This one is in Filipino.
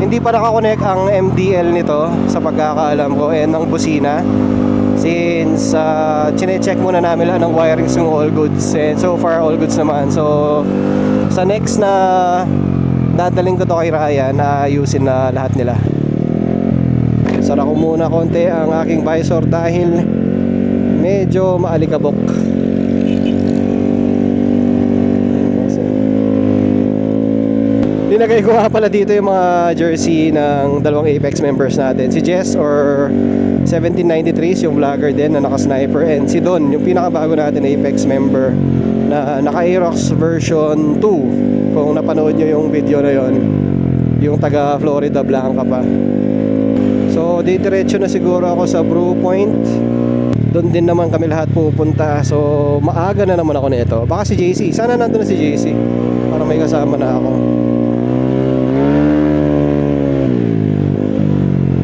Hindi pa nakakonect ang MDL nito sa pagkakaalam ko and ang busina. Since chine-check muna namin lahat ng wirings ng all goods, and so far all goods naman. So sa next na dadaling ko to kay Ryan, ayusin na lahat nila. Sara ko muna konti ang aking visor dahil medyo maalikabok. Linagay ko nga pala dito yung mga jersey ng dalawang Apex members natin, si Jess or 1793 yung vlogger din na naka-sniper, and si Don yung pinakabago natin Apex member na naka-Aerox version 2. Kung napanood nyo yung video na yon, yung taga Florida Blanca pa. So diretso na siguro ako sa Brew Point. Doon din naman kami lahat pupunta. So maaga na naman ako nito. Baka si JC, sana nandun na si JC para may kasama na ako.